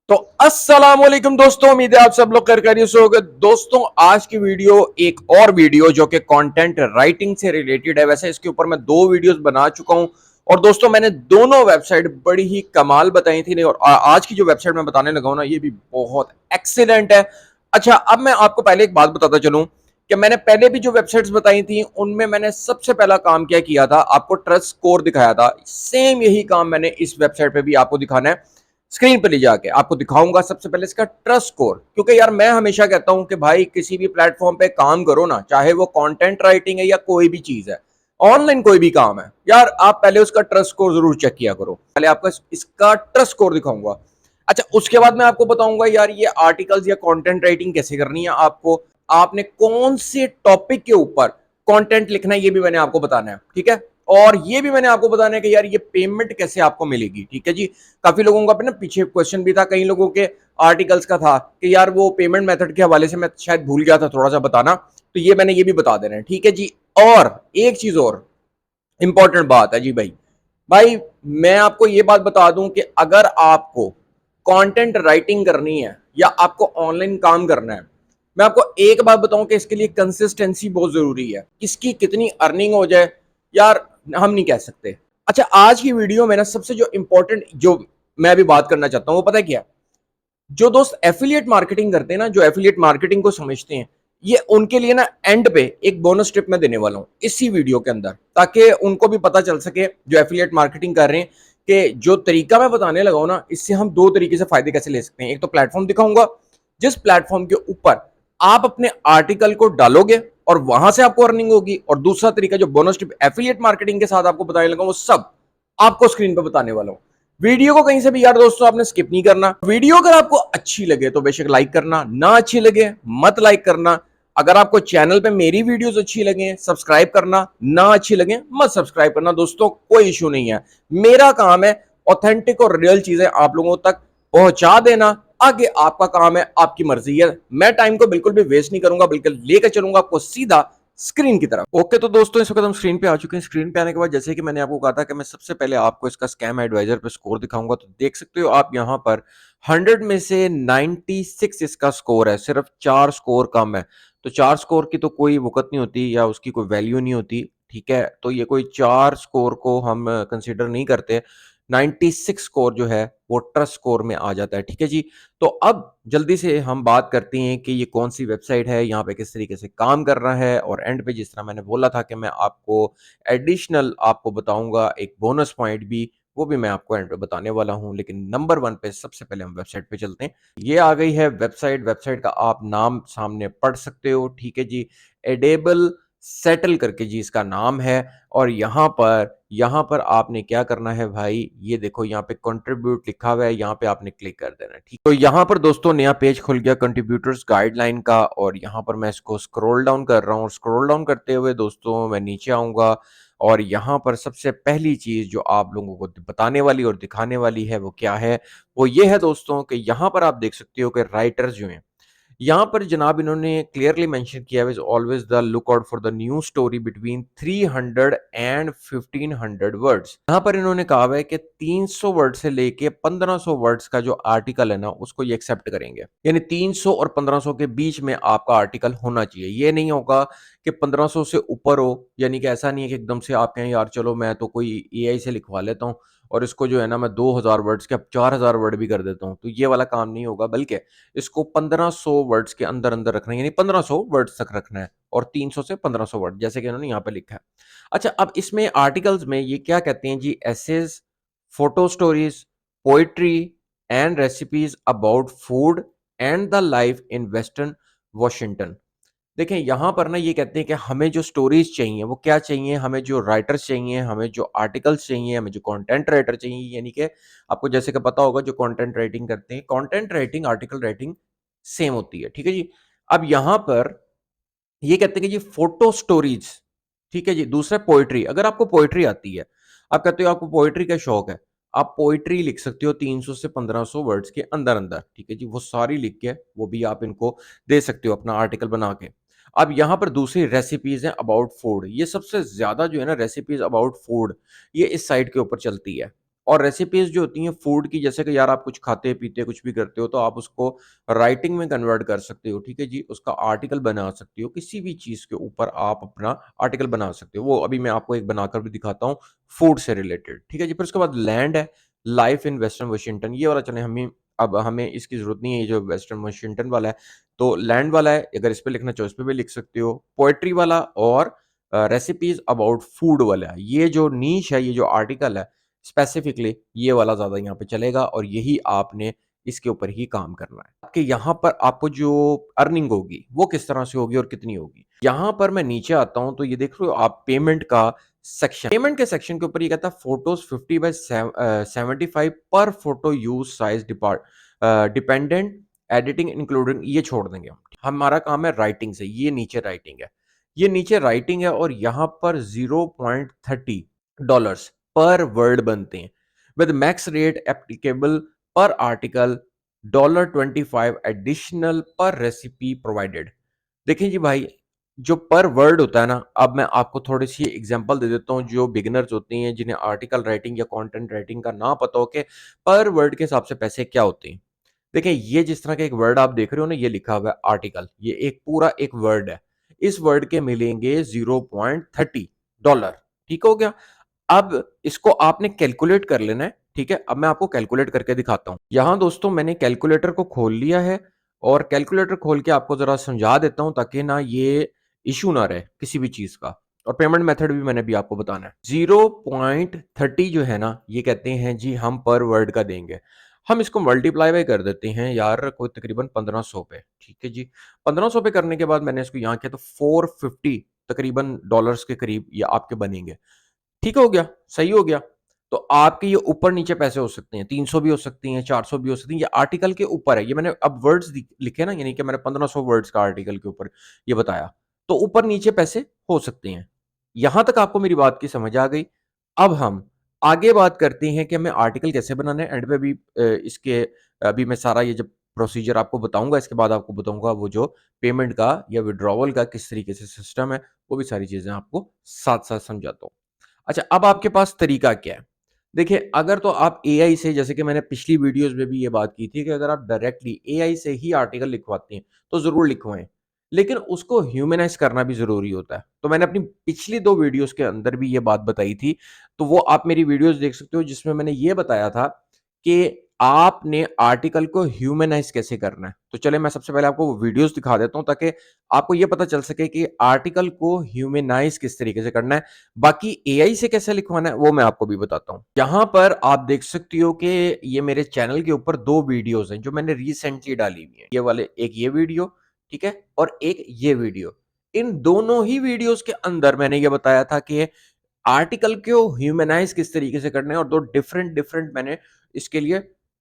तो अस्सलाम वालेकुम दोस्तों, उम्मीद है आप सब लोग खैरियत से होंगे। दोस्तों आज की वीडियो एक और वीडियो जो कि कंटेंट राइटिंग से रिलेटेड है। वैसे इसके ऊपर मैं दो वीडियोस बना चुका हूं और दोस्तों मैंने दोनों वेबसाइट बड़ी ही कमाल बताई थी। नहीं, और आज की जो वेबसाइट मैं बताने लगा हूं ना, ये भी बहुत एक्सीलेंट है। अच्छा, अब मैं आपको पहले एक बात बताता चलूं कि मैंने पहले भी जो वेबसाइट्स बताई थी उनमें मैंने सबसे पहला काम क्या किया था, आपको ट्रस्ट स्कोर दिखाया था। सेम यही काम मैंने इस वेबसाइट पे भी आपको दिखाना है। स्क्रीन पे ले जाके आपको दिखाऊंगा सबसे पहले इसका ट्रस्ट स्कोर, क्योंकि यार मैं हमेशा कहता हूं कि भाई किसी भी प्लेटफॉर्म पे काम करो ना, चाहे वो कंटेंट राइटिंग है या कोई भी चीज है, ऑनलाइन कोई भी काम है, यार आप पहले उसका ट्रस्ट स्कोर जरूर चेक किया करो। पहले आपको इसका ट्रस्ट स्कोर दिखाऊंगा। अच्छा, उसके बाद मैं आपको बताऊंगा यार ये आर्टिकल्स या कंटेंट राइटिंग कैसे करनी है आपको, आपने कौन से टॉपिक के ऊपर कंटेंट लिखना है ये भी मैंने आपको बताना है, ठीक है। और ये भी मैंने आपको बताना है कि यार ये पेमेंट कैसे आपको मिलेगी, ठीक है जी। काफी लोगों का ना पीछे क्वेश्चन भी था, कई लोगों के आर्टिकल्स का था कि यार वो पेमेंट मेथड के हवाले से मैं शायद भूल गया था थोड़ा सा बताना, तो ये मैंने ये भी बता देना है, ठीक है जी। और एक चीज और इंपॉर्टेंट बात है जी भाई, भाई मैं आपको ये बात बता दूं कि अगर आपको कंटेंट राइटिंग करनी है या आपको ऑनलाइन काम करना है, मैं आपको एक बात बताऊं कि इसके लिए कंसिस्टेंसी बहुत जरूरी है। किसकी कितनी अर्निंग हो जाए यार हम नहीं कह सकते। अच्छा, आज की वीडियो में ना सबसे जो इंपॉर्टेंट जो मैं अभी बात करना चाहता हूं वो पता है क्या, जो दोस्त एफिलिएट मार्केटिंग करते हैं ना, जो एफिलिएट मार्केटिंग को समझते हैं, ये उनके लिए ना एंड पे एक बोनस टिप मैं देने वाला हूं इसी वीडियो के अंदर, ताकि उनको भी पता चल सके जो एफिलिएट मार्केटिंग कर रहे हैं कि जो तरीका मैं बताने लगा हूं ना, इससे हम दो तरीके से फायदे कैसे ले सकते हैं। एक तो प्लेटफॉर्म दिखाऊंगा जिस प्लेटफॉर्म के ऊपर आप अपने आर्टिकल को डालोगे और वहां से आपको अर्निंग होगी, और दूसरा तरीका जो बोनस टिप एफिलिएट मार्केटिंग के साथ आपको बताने लगा वो सब आपको स्क्रीन पर बताने वाला हूं। वीडियो को कहीं से भी यार दोस्तों आपने स्किप नहीं करना। वीडियो अगर आपको अच्छी लगे तो बेशक लाइक करना, ना अच्छी लगे मत लाइक करना। अगर आपको चैनल पे मेरी वीडियोस अच्छी लगे सब्सक्राइब करना, ना अच्छी लगे मत सब्सक्राइब करना। दोस्तों कोई इशू नहीं है, मेरा काम है ऑथेंटिक और रियल चीजें आप लोगों तक पहुंचा देना। आगे आपका काम है, आपकी मर्जी है। मैं टाइम को बिल्कुल भी वेस्ट नहीं करूंगा, बिल्कुल लेकर चलूंगा आपको सीधा स्क्रीन की तरफ। ओके, तो दोस्तों इस वक्त हम स्क्रीन पे आ चुके हैं। स्क्रीन पे आने के बाद जैसे कि मैंने आपको कहा था कि मैं सबसे पहले आपको इसका स्कैम एडवाइजर पे स्कोर दिखाऊंगा, तो देख सकते हो आप यहाँ पर 100 में से 96 इसका स्कोर है, सिर्फ 4 स्कोर कम है। तो 4 स्कोर की तो कोई वक़्त नहीं होती या उसकी कोई वैल्यू नहीं होती, ठीक है। तो ये कोई 4 स्कोर को हम कंसीडर नहीं करते। 96 स्कोर जो है वो ट्रस्ट स्कोर में आ जाता है, ठीक है जी। तो अब जल्दी से हम बात करते हैं कि ये कौन सी वेबसाइट है, यहाँ पे किस तरीके से काम कर रहा है, और एंड पे जिस तरह मैंने बोला था कि मैं आपको एडिशनल आपको बताऊंगा एक बोनस पॉइंट भी, वो भी मैं आपको एंड पे बताने वाला हूं। लेकिन नंबर 1 पे सबसे पहले हम वेबसाइट पे चलते हैं। ये आ गई है वेबसाइट। वेबसाइट का आप नाम सामने पढ़ सकते हो, ठीक है जी। एडेबल सेटल करके जी इसका नाम है। और यहाँ पर आपने क्या करना है भाई, ये देखो यहाँ पे कंट्रीब्यूट लिखा हुआ है, यहाँ पे आपने क्लिक कर देना है, ठीक। तो यहाँ पर दोस्तों नया पेज खुल गया कंट्रीब्यूटर्स गाइडलाइन का, और यहाँ पर मैं इसको स्क्रॉल डाउन कर रहा हूँ। स्क्रॉल डाउन करते हुए दोस्तों मैं नीचे आऊंगा, और यहाँ पर सबसे पहली चीज जो आप लोगों को बताने वाली और दिखाने वाली है वो क्या है, वो ये है दोस्तों कि यहाँ पर आप देख सकते हो कि राइटर्स जो हैं, यहाँ पर जनाब इन्होंने क्लियरली मेंशन किया है, always the look out for the new story between 300 and 1500 words. यहाँ पर इन्होंने कहा है कि 300 वर्ड से लेके 1500 वर्ड्स का जो आर्टिकल है ना उसको ये एक्सेप्ट करेंगे, यानी 300 और 1500 के बीच में आपका आर्टिकल होना चाहिए। ये नहीं होगा कि 1500 से ऊपर हो, यानी कि ऐसा नहीं है कि एकदम से आप कहें यार चलो मैं तो कोई एआई से लिखवा लेता हूँ और इसको जो है ना मैं 2000 वर्ड्स के अब 4000 वर्ड भी कर देता हूँ, तो ये वाला काम नहीं होगा। बल्कि इसको 1500 वर्ड्स के अंदर अंदर रखना है, यानी 1500 वर्ड्स तक रखना है, और 300 से 1500 वर्ड जैसे कि इन्होंने यहाँ पे लिखा है। अच्छा, अब इसमें आर्टिकल्स में ये क्या कहते हैं जी, essays, photo stories, poetry and recipes about food and the life in western Washington. देखें यहाँ पर ना ये कहते हैं कि हमें जो स्टोरीज चाहिए वो क्या चाहिए, हमें जो राइटर्स चाहिए, हमें जो आर्टिकल्स चाहिए, हमें जो कंटेंट राइटर चाहिए। यानी कि आपको जैसे कि पता होगा जो कंटेंट राइटिंग करते हैं, content writing article writing same होती है, ठीक है जी। अब यहाँ पर ये कहते हैं कि जी फोटो स्टोरीज, ठीक है जी। दूसरा पोइट्री, अगर आपको पोइट्री आती है, आप कहते हो आपको पोइट्री का शौक है, आप पोइट्री लिख सकते हो 300 से 1500 वर्ड्स के अंदर अंदर, ठीक है जी। वो सारी लिख के वो भी आप इनको दे सकते हो अपना आर्टिकल बना के। अब यहाँ पर दूसरी रेसिपीज हैं अबाउट फूड, ये सबसे ज्यादा जो है ना रेसिपीज अबाउट फूड ये इस साइट के ऊपर चलती है। और रेसिपीज जो होती हैं फूड की, जैसे कि यार आप कुछ खाते पीते कुछ भी करते हो तो आप उसको राइटिंग में कन्वर्ट कर सकते हो, ठीक है जी, उसका आर्टिकल बना सकते हो, किसी भी चीज के ऊपर आप अपना आर्टिकल बना सकते हो। वो अभी मैं आपको एक बनाकर भी दिखाता हूँ फूड से रिलेटेड, ठीक है जी। फिर उसके बाद लैंड है, लाइफ इन वेस्टर्न वाशिंगटन, ये वाला चले हमें, अब हमें इसकी जरूरत नहीं है, ये जो वेस्टर्न वाशिंगटन वाला है तो लैंड वाला है, अगर इस पे लिखना चाहो इस पे भी लिख सकते हो। पोएट्री वाला और रेसिपीज अबाउट फूड वाला है, ये जो नीश है, ये जो आर्टिकल है स्पेसिफिकली ये वाला ज्यादा यहाँ पे चलेगा और यही आपने इसके ऊपर ही काम करना है। आपके यहाँ पर आपको जो अर्निंग होगी वो किस तरह से होगी और कितनी होगी। यहाँ पर मैं नीचे आता हूँ तो ये देख रहे हो आप पेमेंट का सेक्शन, पेमेंट के सेक्शन के ऊपर ये कहता है फोटोज 50/75 पर photo use size dependent editing including, ये छोड़ देंगे हम। हमारा काम है राइटिंग से, ये नीचे राइटिंग है, ये नीचे राइटिंग है और यहाँ पर 0.30 डॉलर्स पर वर्ड बनते हैं विद मैक्स रेट एप्लीकेबल पर आर्टिकल $25 एडिशनल पर रेसिपी प्रोवाइडेड। देखिए जी भाई, जो पर वर्ड होता है ना, अब मैं आपको थोड़ी सी एग्जांपल दे देता हूँ, जो बिगिनर्स होती हैं जिन्हें आर्टिकल राइटिंग या कंटेंट राइटिंग का ना पता हो कि पर वर्ड के हिसाब से पैसे क्या होते हैं। देखिए ये जिस तरह का एक वर्ड आप देख रहे हो ना, ये लिखा हुआ है आर्टिकल, ये एक पूरा एक वर्ड है, इस वर्ड के मिलेंगे 0.30 डॉलर, ठीक हो गया। अब इसको आपने कैलकुलेट कर लेना है, ठीक है। अब मैं आपको कैलकुलेट करके दिखाता हूं। यहां दोस्तों मैंने कैलकुलेटर को खोल लिया है और कैलकुलेटर खोल के आपको जरा समझा देता हूं ताकि ना ये इशू ना रहे किसी भी चीज का। और पेमेंट मेथड भी मैंने भी आपको बताना है। 0.30 जो है ना, ये कहते हैं जी हम पर वर्ड का देंगे। हम इसको मल्टीप्लाई बाय कर देते हैं यार, कोई तकरीबन 1500 पे, ठीक है जी। 1500 पे करने के बाद मैंने इसको यहाँ किया तो 450 तकरीबन डॉलर्स के करीब ये आपके बनेंगे। ठीक हो गया, सही हो गया। तो आपके ये ऊपर नीचे पैसे हो सकते हैं, 300 भी हो सकती हैं, 400 भी हो सकती हैं, ये आर्टिकल के ऊपर है। ये मैंने अब वर्ड्स लिखे ना, यानी कि मैंने 1500 वर्ड्स का आर्टिकल के ऊपर ये बताया, तो ऊपर नीचे पैसे हो सकते हैं। यहां तक आपको मेरी बात की समझ आ गई। अब हम आगे बात करते हैं कि हमें आर्टिकल कैसे बनाना है। एंड पे भी इसके अभी मैं सारा ये जब प्रोसीजर आपको बताऊंगा, इसके बाद आपको बताऊंगा वो जो पेमेंट का या विड्रॉवल का किस तरीके से सिस्टम है, वो भी सारी चीजें आपको साथ साथ समझाता हूँ। अच्छा, अब आपके पास तरीका क्या है? देखिए, अगर तो आप एआई से, जैसे कि मैंने पिछली वीडियोज़ में भी ये बात की थी कि अगर आप डायरेक्टली एआई से ही आर्टिकल लिखवाते हैं, तो ज़रूर लिखवाएँ। लेकिन उसको ह्यूमनाइज़ करना भी ज़रूरी होता है। तो मैंने अपनी पिछली 2 वीडियोज़ के अंदर भी ये बात बताई थी। तो वो आप मेरी वीडियोज़ देख सकते हो जिसमें मैंने ये बताया था कि आपने आर्टिकल को ह्यूमनाइज़ कैसे करना है। तो चलिए मैं सबसे पहले आपको वो वीडियोज़ दिखा देता हूँ ताकि आपको ये पता चल सके कि आर्टिकल को ह्यूमनाइज़ किस तरीके से करना है। बाकी एआई से कैसे लिखवाना है वो मैं आपको भी बताता हूँ। यहाँ पर आप देख सकती हो कि ये मेरे चैनल के ऊपर 2 वीडियोज़ हैं जो मैंने रिसेंटली डाली हुई हैं। ये वाले, एक ये वीडियो, ठीक है? और एक ये वीडियो। इन दोनों ही वीडियोज़ के अंदर मैंने ये बताया था कि आर्टिकल को ह्यूमनाइज किस तरीके से करना है, और दो डिफरेंट डिफरेंट मैंने इसके लिए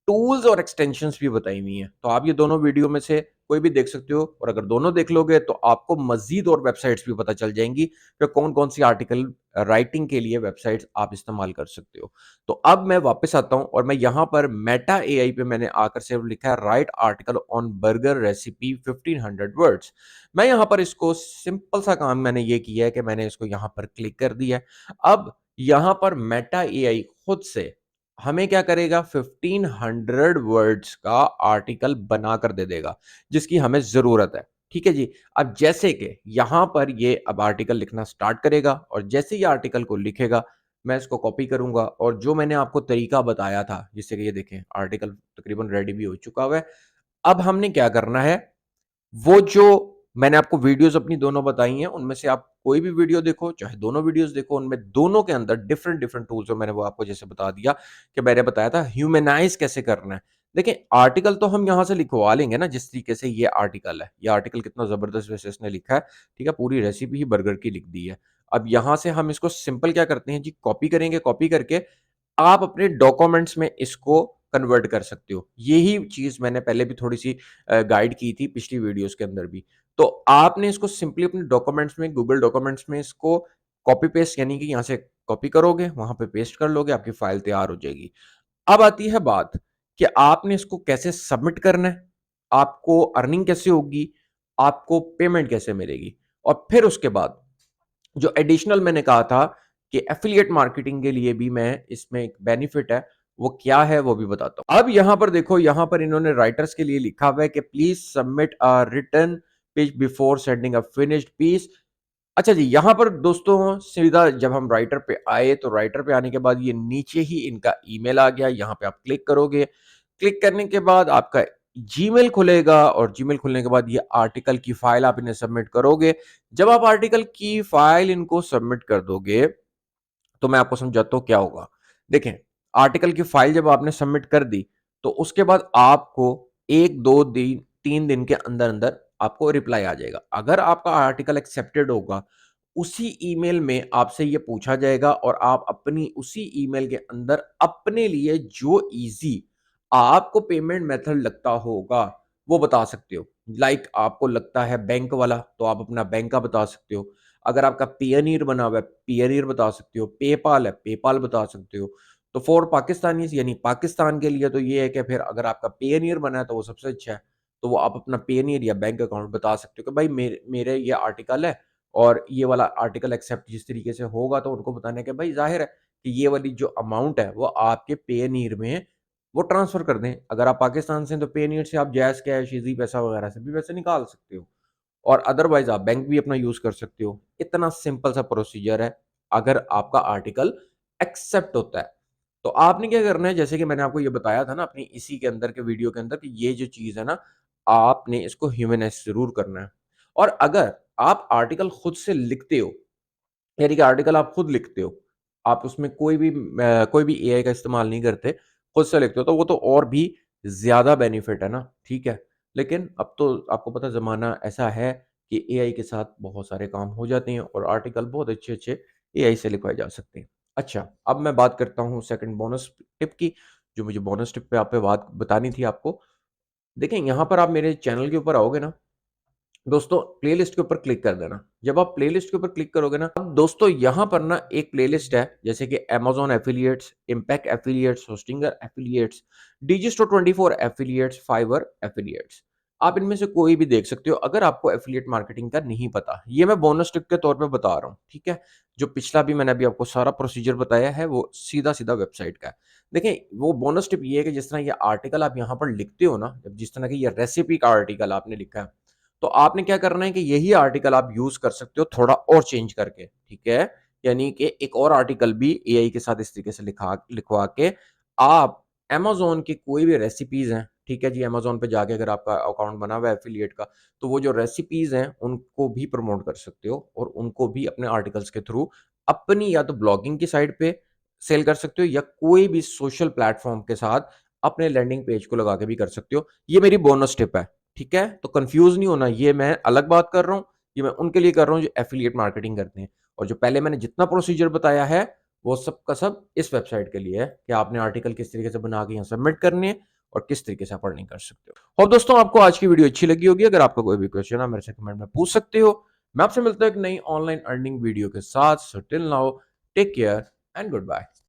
टूल्स और एक्सटेंशंस भी बताई हुई हैं। तो आप ये दोनों वीडियो में से कोई भी देख सकते हो, और अगर दोनों देख लोगे तो आपको मजीद और वेबसाइट्स भी पता चल जाएंगी कि कौन कौन सी आर्टिकल राइटिंग के लिए वेबसाइट्स आप इस्तेमाल कर सकते हो। तो अब मैं वापस आता हूं और मैं यहां पर मेटा एआई पे मैंने आकर से लिखा है right article on burger recipe 1500 words. मैं यहाँ पर इसको सिंपल सा काम मैंने ये किया है कि मैंने इसको यहाँ पर क्लिक कर दिया है। अब यहाँ पर मेटा एआई खुद से हमें क्या करेगा, 1500 वर्ड्स का आर्टिकल बना कर दे देगा जिसकी हमें जरूरत है। ठीक है जी। अब जैसे कि यहाँ पर ये अब आर्टिकल लिखना स्टार्ट करेगा और जैसे ये आर्टिकल को लिखेगा मैं इसको कॉपी करूंगा और जो मैंने आपको तरीका बताया था, जिससे कि ये देखें आर्टिकल तकरीबन रेडी भी हो चुका हुआ है। अब हमने क्या करना है, वो जो मैंने आपको वीडियोस अपनी दोनों बताई हैं, उनमें से आप कोई भी वीडियो देखो, चाहे दोनों वीडियोस देखो, उनमें दोनों के अंदर डिफरेंट डिफरेंट टूल्स, और मैंने वो आपको जैसे बता दिया कि मैंने बताया था ह्यूमनाइज कैसे करना है। देखिए आर्टिकल तो हम यहां से लिखवा लेंगे ना, जिस तरीके से ये आर्टिकल है, ये आर्टिकल कितना जबरदस्त वैसे इसने लिखा है, ठीक है, पूरी रेसिपी ही बर्गर की लिख दी है। अब यहां से हम इसको सिंपल क्या करते हैं जी, कॉपी करेंगे, कॉपी करके आप अपने डॉक्यूमेंट्स में इसको कन्वर्ट कर सकते हो। यही चीज़ मैंने पहले भी थोड़ी-सी गाइड की थी पिछली वीडियोज़ के अंदर भी। तो आपने इसको सिंपली अपने डॉक्यूमेंट्स में, गूगल डॉक्यूमेंट्स में इसको कॉपी पेस्ट, यानी कि यहाँ से कॉपी करोगे, वहाँ पे पेस्ट कर लोगे, आपकी फाइल तैयार हो जाएगी। अब आती है बात कि आपने इसको कैसे सबमिट करना है, आपको अर्निंग कैसे होगी, आपको पेमेंट कैसे मिलेगी, और फिर उसके बाद जो एडिशनल मैंने कहा था कि एफिलिएट मार्केटिंग के लिए भी मैं इसमें एक बेनिफिट है, वो क्या है वो भी बताता हूँ। अब यहाँ पर देखो, यहाँ पर इन्होंने राइटर्स के लिए लिखा हुआ है कि please submit a written page before sending a finished piece. अच्छा जी, यहाँ पर दोस्तों सीधा जब हम राइटर पे आए तो राइटर पे आने के बाद ये नीचे ही इनका ईमेल आ गया। यहाँ पे आप क्लिक करोगे, क्लिक करने के बाद आपका जीमेल खुलेगा और जीमेल खुलने के बाद ये आर्टिकल की फाइल आप इन्हें सबमिट करोगे। जब आप आर्टिकल की फाइल इनको सबमिट कर दोगे तो मैं आपको समझाता हूँ क्या होगा। देखें, आर्टिकल की फाइल जब आपने सबमिट कर दी तो उसके बाद आपको 1 2 दिन 3 दिन के अंदर अंदर आपको रिप्लाई आ जाएगा। अगर आपका आर्टिकल एक्सेप्टेड होगा, उसी ईमेल में आपसे ये पूछा जाएगा और आप अपनी उसी ईमेल के अंदर अपने लिए जो इजी आपको पेमेंट मेथड लगता होगा वो बता सकते हो। लाइक आपको लगता है बैंक वाला तो आप अपना बैंक का बता सकते हो। अगर आपका पियनियर बना हुआ है, पियनियर बता सकते हो। पेपाल है, पेपाल बता सकते हो। तो फॉर पाकिस्तानीज़ यानी पाकिस्तान के लिए तो ये है कि फिर अगर आपका पियनियर बना है तो वो सबसे अच्छा है। तो वो आप अपना पियनियर या बैंक अकाउंट बता सकते हो कि भाई मेरे ये आर्टिकल है और ये वाला आर्टिकल एक्सेप्ट जिस तरीके से होगा, तो उनको बताना है कि भाई ज़ाहिर है कि ये वाली जो अमाउंट है वो आपके पेयनियर में वो ट्रांसफ़र कर दें। अगर आप पाकिस्तान से हैं तो पेयनियर से आप जैज़ कैश, ईज़ी पैसा वगैरह से भी पैसे निकाल सकते हो। और अदरवाइज़ आप बैंक भी अपना यूज़ कर सकते हो। इतना सिंपल सा प्रोसीजर है, अगर आपका आर्टिकल एक्सेप्ट होता है। तो आपने क्या करना है, जैसे कि मैंने आपको ये बताया था ना अपनी इसी के अंदर के वीडियो के अंदर, कि ये जो चीज़ है ना, आपने इसको ह्यूमनाइज़ ज़रूर करना है। और अगर आप आर्टिकल खुद से लिखते हो, यानी कि आर्टिकल आप खुद लिखते हो, आप उसमें कोई भी एआई का इस्तेमाल नहीं करते, खुद से लिखते हो, तो वो तो और भी ज़्यादा बेनिफिट है ना, ठीक है? लेकिन अब तो आपको पता है ज़माना ऐसा है कि एआई के साथ बहुत सारे काम हो जाते हैं और आर्टिकल बहुत अच्छे-अच्छे एआई से लिखवाए जा सकते हैं। अच्छा, अब मैं बात करता हूँ सेकंड बोनस टिप की, जो मुझे बोनस टिप पे आप पे बात बतानी थी आपको। देखें, यहाँ पर आप मेरे चैनल के ऊपर आओगे ना, दोस्तों प्लेलिस्ट के ऊपर क्लिक कर देना। जब आप प्लेलिस्ट के ऊपर क्लिक करोगे ना, अब दोस्तों यहाँ पर ना एक प्लेलिस्ट है, जैसे कि Amazon affiliates, impact affiliates, Hostinger affiliates, Digistore 24 affiliates, Fiverr affiliates. आप इनमें से कोई भी देख सकते हो अगर आपको एफिलिएट मार्केटिंग का नहीं पता। ये मैं बोनस टिप के तौर पे बता रहा हूँ, ठीक है? जो पिछला भी मैंने अभी आपको सारा प्रोसीजर बताया है वो सीधा-सीधा वेबसाइट का है। देखिए, वो बोनस टिप ये है कि जिस तरह ये आर्टिकल आप यहाँ पर लिखते हो ना, जब जिस तरह की ये रेसिपी का आर्टिकल आपने लिखा है, तो आपने क्या करना है कि यही आर्टिकल आप यूज़ कर सकते हो थोड़ा और चेंज करके, ठीक है? यानी कि एक और आर्टिकल भी एआई के साथ इस तरीके से लिखवा के आप अमेज़न की कोई भी रेसिपीज़ हैं, ठीक है जी? अमेज़न पे जाके अगर आपका अकाउंट बना हुआ है एफ़िलिएट का, तो वो जो रेसिपीज़ हैं, उनको भी प्रमोट कर सकते हो और उनको भी अपने आर्टिकल्स के थ्रू अपनी या तो ब्लॉगिंग की साइट पे सेल कर सकते हो या कोई भी सोशल प्लेटफ़ॉर्म के साथ अपने लैंडिंग पेज को लगा के भी कर सकते हो। ये मेरी बोनस टिप है। ठीक है? तो कन्फ्यूज़ नहीं होना, ये मैं अलग बात कर रहा हूँ, ये मैं उनके लिए कर रहा हूँ जो एफ़िलिएट मार्केटिंग करते हैं। और जो पहले मैंने जितना प्रोसीजर बताया है, वो सब का सब इस वेबसाइट के लिए है कि आपने आर्टिकल किस तरीके से बना के यहाँ सबमिट करने हैं और किस तरीके से आप अर्निंग कर सकते हो। और दोस्तों, आपको आज की वीडियो अच्छी लगी होगी। अगर आपका कोई भी क्वेश्चन है, मेरे से कमेंट में पूछ सकते हो। मैं आपसे मिलता हूँ एक नई ऑनलाइन अर्निंग वीडियो के साथ। So till now, take care and good bye.